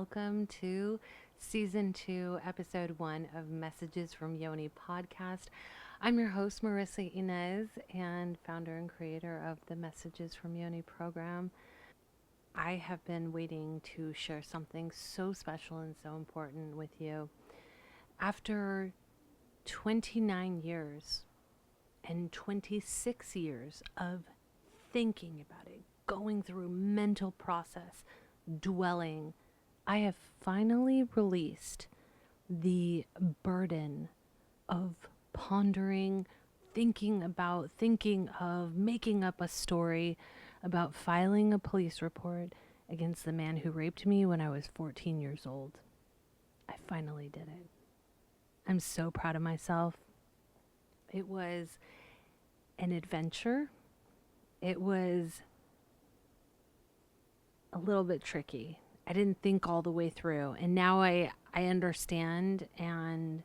welcome to Season 2, Episode 1 of Messages from Yoni podcast. I'm your host, Marissa Inez, and founder and creator of the Messages from Yoni program. I have been waiting to share something so special and so important with you. After 29 years and 26 years of thinking about it, going through mental process, dwelling, I have finally released the burden of pondering, thinking of, making up a story about filing a police report against the man who raped me when I was 14 years old. I finally did it. I'm so proud of myself. It was an adventure. It was a little bit tricky. I didn't think all the way through, and now I understand, and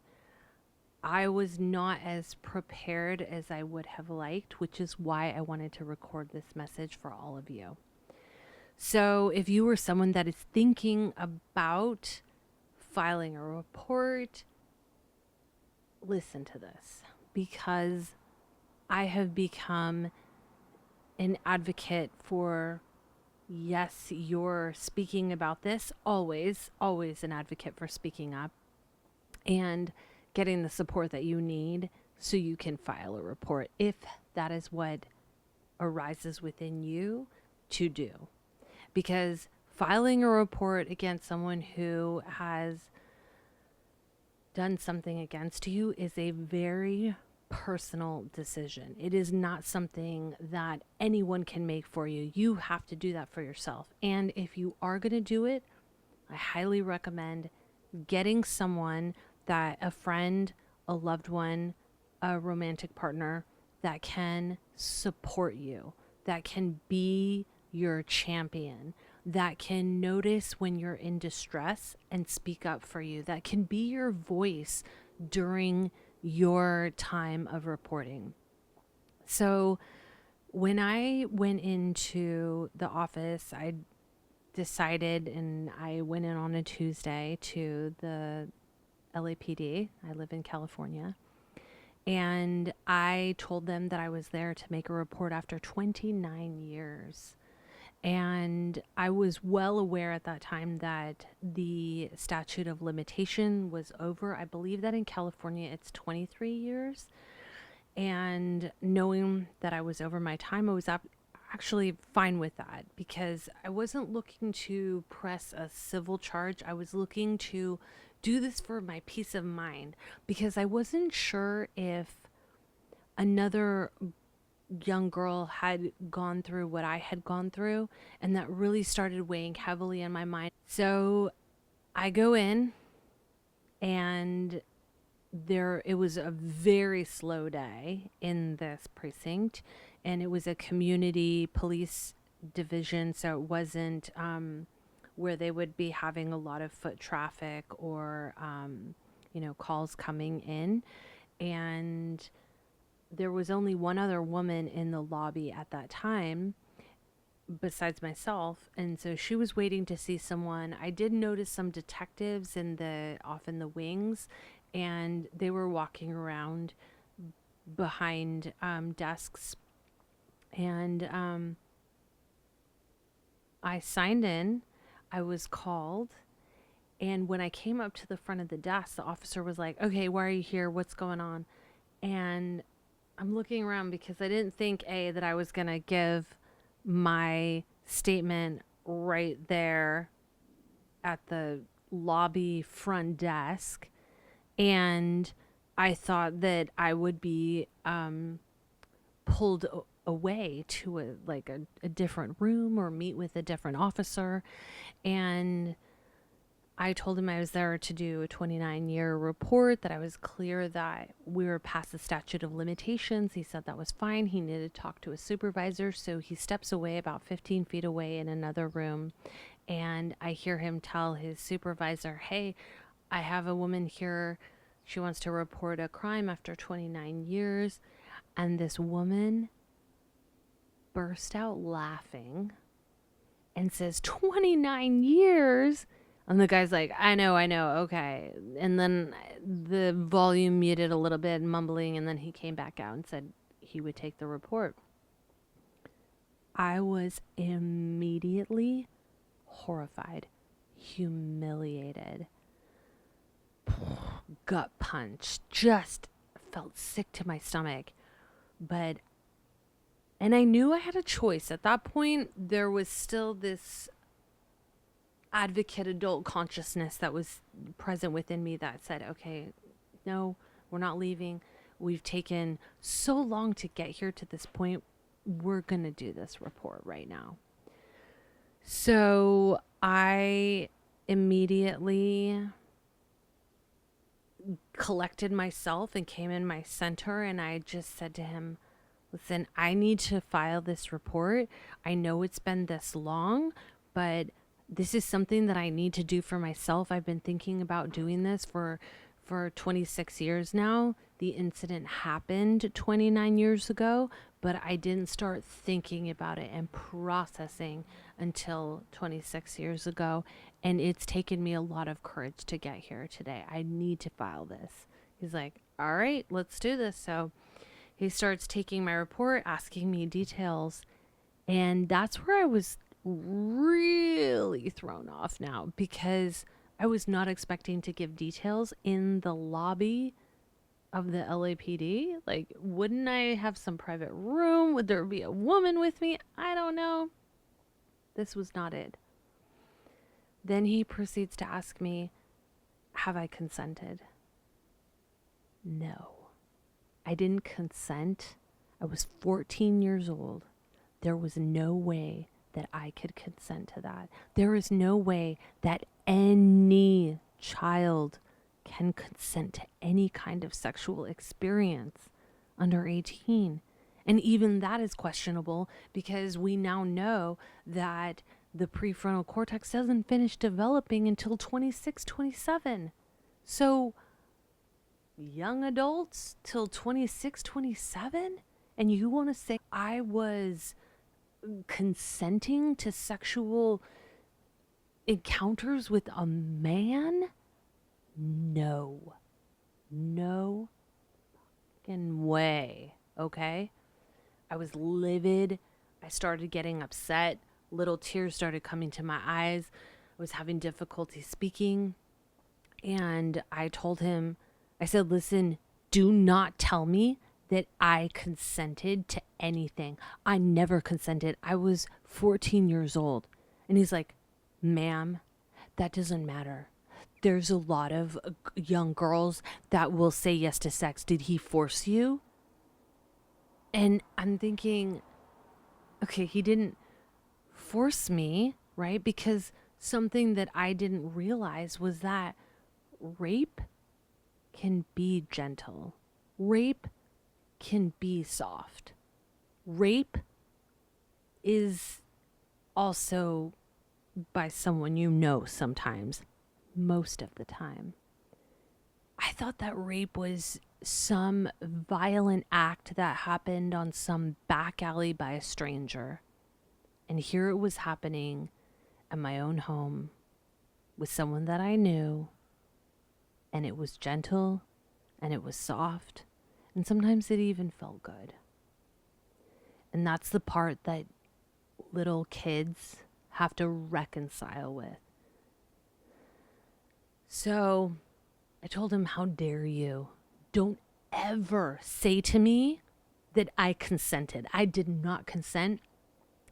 I was not as prepared as I would have liked, which is why I wanted to record this message for all of you. So if you were someone that is thinking about filing a report, listen to this, because I have become an advocate for, yes, you're speaking about this, always an advocate for speaking up and getting the support that you need so you can file a report if that is what arises within you to do. Because filing a report against someone who has done something against you is a very personal decision. It is not something that anyone can make for you. You have to do that for yourself. And if you are going to do it, I highly recommend getting someone, that a friend, a loved one, a romantic partner that can support you, that can be your champion, that can notice when you're in distress and speak up for you, that can be your voice during your time of reporting. So when I went into the office, I decided, and I went in on a Tuesday to the LAPD. I live in California. And I told them that I was there to make a report after 29 years. And I was well aware at that time that the statute of limitation was over. I believe that in California it's 23 years. And knowing that I was over my time, I was actually fine with that, because I wasn't looking to press a civil charge. I was looking to do this for my peace of mind, because I wasn't sure if another young girl had gone through what I had gone through, and that really started weighing heavily on my mind. So I go in, and it was a very slow day in this precinct, and it was a community police division, so it wasn't where they would be having a lot of foot traffic or calls coming in. And there was only one other woman in the lobby at that time besides myself, and so she was waiting to see someone. I did notice some detectives off in the wings, and they were walking around behind desks. And I signed in. I was called, and when I came up to the front of the desk, the officer was like, "Okay, why are you here? What's going on?" And I'm looking around because I didn't think that I was going to give my statement right there at the lobby front desk. And I thought that I would be pulled away to a different room or meet with a different officer. And I told him I was there to do a 29-year report, that I was clear that we were past the statute of limitations. He said that was fine. He needed to talk to a supervisor. So he steps away about 15 feet away in another room. And I hear him tell his supervisor, "Hey, I have a woman here. She wants to report a crime after 29 years. And this woman burst out laughing and says, 29 years? And the guy's like, I know, okay. And then the volume muted a little bit, mumbling, and then he came back out and said he would take the report. I was immediately horrified, humiliated, gut punch, just felt sick to my stomach. And I knew I had a choice. At that point, there was still this advocate adult consciousness that was present within me that said, okay, no, we're not leaving. We've taken so long to get here to this point. We're going to do this report right now. So I immediately collected myself and came in my center, and I just said to him, listen, I need to file this report. I know it's been this long, but this is something that I need to do for myself. I've been thinking about doing this for 26 years now. The incident happened 29 years ago, but I didn't start thinking about it and processing until 26 years ago. And it's taken me a lot of courage to get here today. I need to file this. He's like, all right, let's do this. So he starts taking my report, asking me details. And that's where I was really thrown off now, because I was not expecting to give details in the lobby of the LAPD. Like, wouldn't I have some private room? Would there be a woman with me? I don't know. This was not it. Then he proceeds to ask me, have I consented? No, I didn't consent. I was 14 years old. There was no way that I could consent to that. There is no way that any child can consent to any kind of sexual experience under 18. And even that is questionable, because we now know that the prefrontal cortex doesn't finish developing until 26, 27. So young adults till 26, 27? And you want to say I was consenting to sexual encounters with a man? No. No fucking way. Okay? I was livid. I started getting upset. Little tears started coming to my eyes. I was having difficulty speaking. And I told him, I said, listen, do not tell me that I consented to anything. I never consented. I was 14 years old. And he's like, ma'am, that doesn't matter. There's a lot of young girls that will say yes to sex. Did he force you? And I'm thinking, okay, he didn't force me, right? Because something that I didn't realize was that rape can be gentle. Rape can be soft. Rape is also by someone you know sometimes, most of the time. I thought that rape was some violent act that happened on some back alley by a stranger. And here it was happening at my own home with someone that I knew. And it was gentle and it was soft. And sometimes it even felt good. And that's the part that little kids have to reconcile with. So I told him, how dare you? Don't ever say to me that I consented. I did not consent.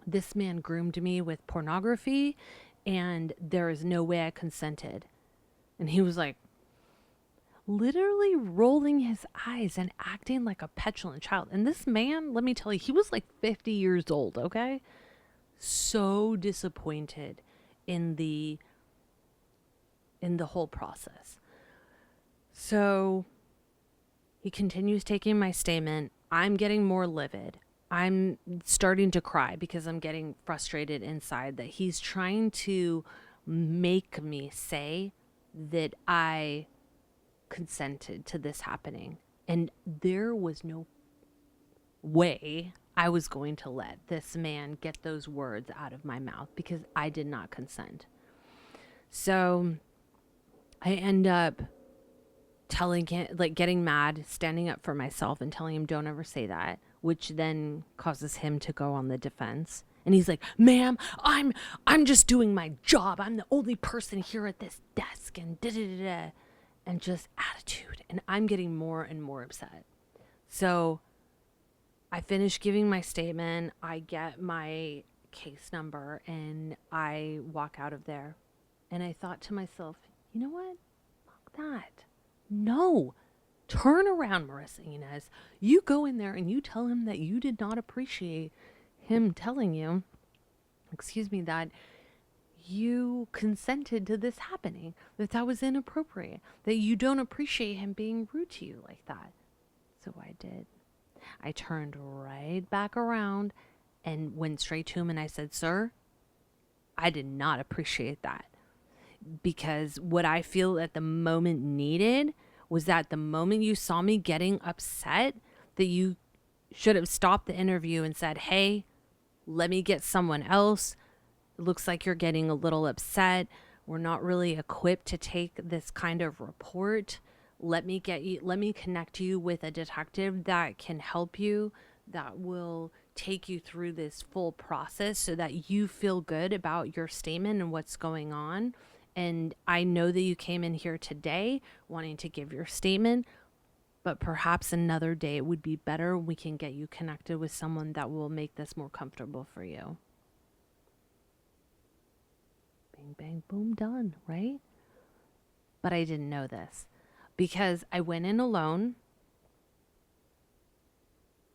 This man groomed me with pornography, and there is no way I consented. And he was like, literally rolling his eyes and acting like a petulant child. And this man, let me tell you, he was like 50 years old, okay? So disappointed in the whole process. So he continues taking my statement. I'm getting more livid. I'm starting to cry because I'm getting frustrated inside that he's trying to make me say that I consented to this happening. And there was no way I was going to let this man get those words out of my mouth, because I did not consent. So I end up telling him, like getting mad, standing up for myself and telling him, don't ever say that, which then causes him to go on the defense. And he's like, ma'am, I'm just doing my job. I'm the only person here at this desk and da da da da. And just attitude. And I'm getting more and more upset. So I finish giving my statement. I get my case number and I walk out of there. And I thought to myself, you know what? Fuck that. No. Turn around, Marissa Inez. You go in there and you tell him that you did not appreciate him telling you, that you consented to this happening, that was inappropriate, that you don't appreciate him being rude to you like that. So I did. I turned right back around and went straight to him and I said, sir, I did not appreciate that, because what I feel at the moment needed was that the moment you saw me getting upset, that you should have stopped the interview and said, hey, let me get someone else. It looks like you're getting a little upset. We're not really equipped to take this kind of report. Let me connect you with a detective that can help you, that will take you through this full process so that you feel good about your statement and what's going on. And I know that you came in here today wanting to give your statement, but perhaps another day it would be better. We can get you connected with someone that will make this more comfortable for you. Bang, bang, boom, done, right? But I didn't know this because I went in alone.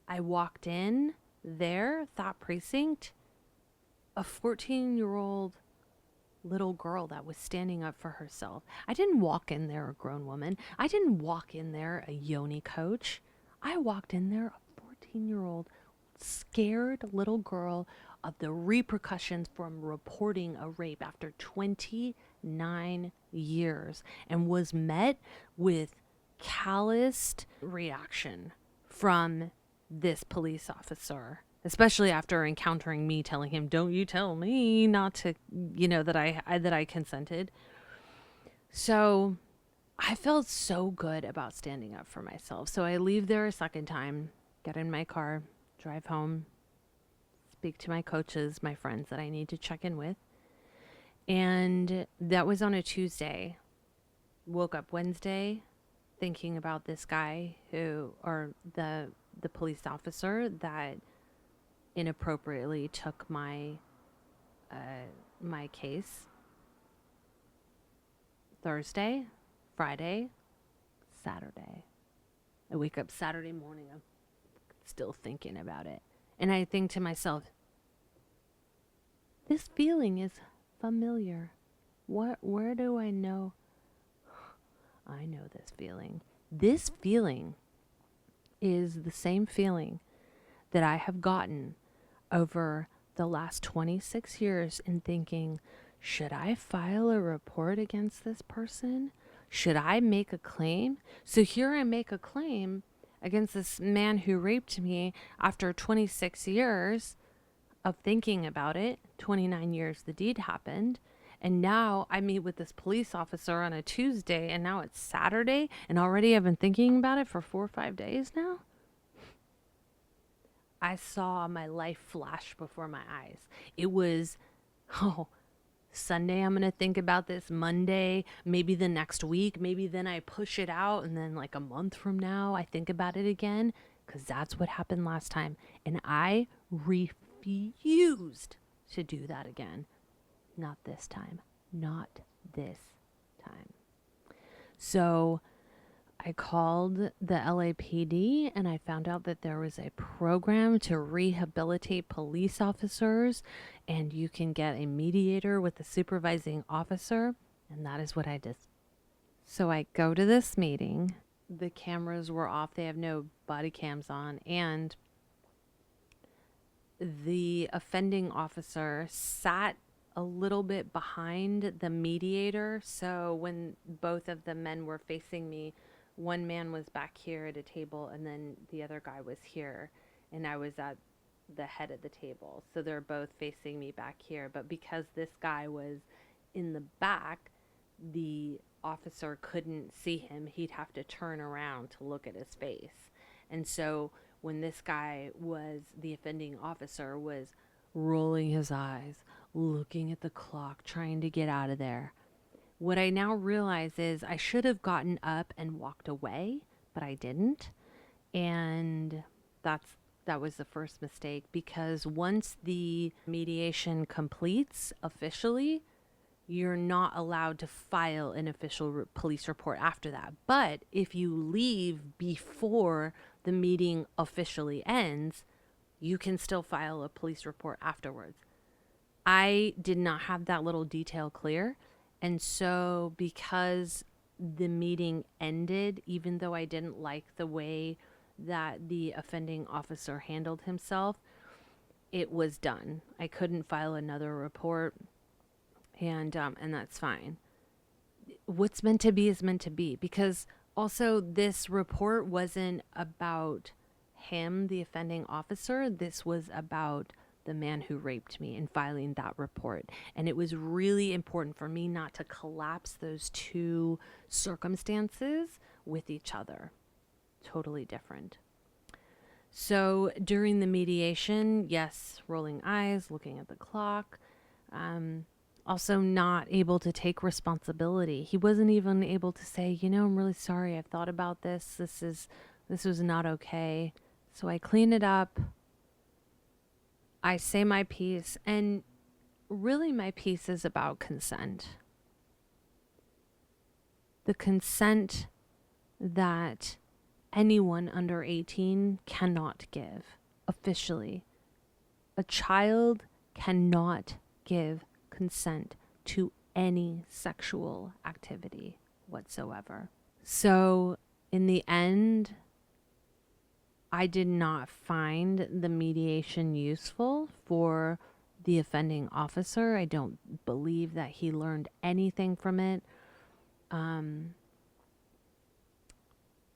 I walked in there, that precinct, a 14-year-old little girl that was standing up for herself. I didn't walk in there a grown woman. I didn't walk in there a Yoni coach. I walked in there a 14-year-old scared little girl of the repercussions from reporting a rape after 29 years, and was met with calloused reaction from this police officer, especially after encountering me telling him, don't you tell me not to, that I consented. So I felt so good about standing up for myself. So I leave there a second time, get in my car, drive home, speak to my coaches, my friends that I need to check in with. And that was on a Tuesday. Woke up Wednesday thinking about this guy or the police officer that inappropriately took my case. Thursday, Friday, Saturday. I wake up Saturday morning, I'm still thinking about it. And I think to myself, this feeling is familiar. Where do I know? I know this feeling. This feeling is the same feeling that I have gotten over the last 26 years in thinking, should I file a report against this person? Should I make a claim? So here I make a claim against this man who raped me after 26 years of thinking about it. 29 years the deed happened. And now I meet with this police officer on a Tuesday, and now it's Saturday, and already I've been thinking about it for 4 or 5 days now. I saw my life flash before my eyes. It was, Sunday I'm going to think about this, Monday, maybe the next week, maybe then I push it out, and then like a month from now I think about it again, because that's what happened last time. And I refused to do that again. Not this time. Not this time. So I called the LAPD and I found out that there was a program to rehabilitate police officers, and you can get a mediator with the supervising officer. And that is what I did. So I go to this meeting. The cameras were off. They have no body cams on. And the offending officer sat a little bit behind the mediator. So when both of the men were facing me, one man was back here at a table and then the other guy was here, and I was at the head of the table. So they're both facing me back here. But because this guy was in the back, the officer couldn't see him. He'd have to turn around to look at his face. And so when this guy was, the offending officer was rolling his eyes, looking at the clock, trying to get out of there. What I now realize is I should have gotten up and walked away, but I didn't. And that was the first mistake, because once the mediation completes officially, you're not allowed to file an official police report after that. But if you leave before the meeting officially ends, you can still file a police report afterwards. I did not have that little detail clear. And so because the meeting ended, even though I didn't like the way that the offending officer handled himself, it was done. I couldn't file another report, and that's fine. What's meant to be is meant to be, because also this report wasn't about him, the offending officer. This was about the man who raped me, and filing that report. And it was really important for me not to collapse those two circumstances with each other. Totally different. So during the mediation, yes, rolling eyes, looking at the clock, also not able to take responsibility. He wasn't even able to say, I'm really sorry. I've thought about this. This was not okay. So I clean it up. I say my piece, and really my piece is about consent. The consent that anyone under 18 cannot give officially. A child cannot give consent to any sexual activity whatsoever. So in the end, I did not find the mediation useful for the offending officer. I don't believe that he learned anything from it.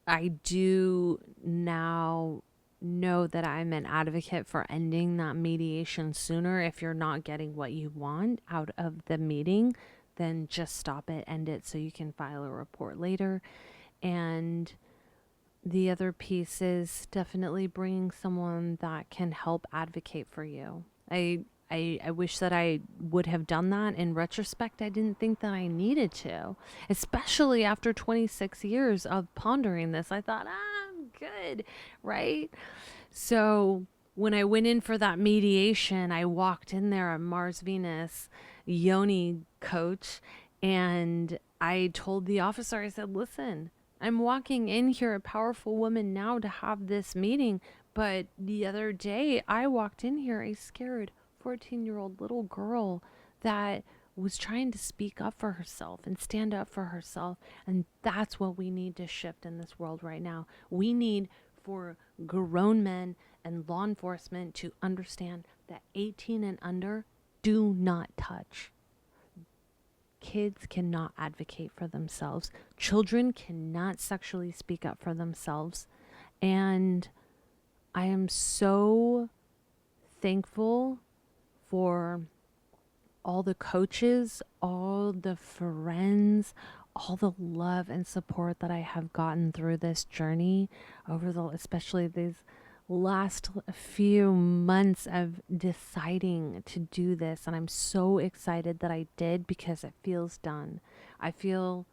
I do now know that I'm an advocate for ending that mediation sooner. If you're not getting what you want out of the meeting, then just stop it, end it, so you can file a report later. And the other piece is definitely bringing someone that can help advocate for you. I wish that I would have done that. In retrospect, I didn't think that I needed to, especially after 26 years of pondering this. I thought, I'm good, right? So when I went in for that mediation, I walked in there, a Mars Venus Yoni coach, and I told the officer, I said, listen, I'm walking in here, a powerful woman now, to have this meeting. But the other day I walked in here a scared 14-year-old little girl that was trying to speak up for herself and stand up for herself. And that's what we need to shift in this world right now. We need for grown men and law enforcement to understand that 18 and under do not touch. Kids cannot advocate for themselves. Children cannot sexually speak up for themselves. And I am so thankful for all the coaches, all the friends, all the love and support that I have gotten through this journey especially these last few months of deciding to do this. And I'm so excited that I did, because it feels done. I feel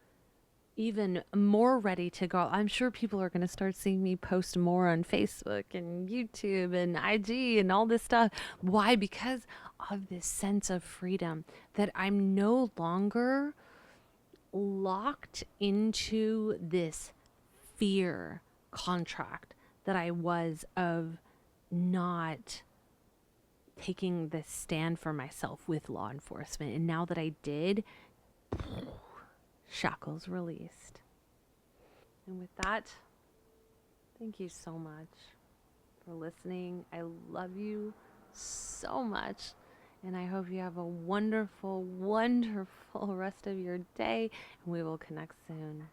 even more ready to go. I'm sure people are going to start seeing me post more on Facebook and YouTube and IG and all this stuff. Why? Because of this sense of freedom, that I'm no longer locked into this fear contract that I was of not taking this stand for myself with law enforcement. And now that I did, shackles released. And with that, thank you so much for listening. I love you so much. And I hope you have a wonderful, wonderful rest of your day. And we will connect soon.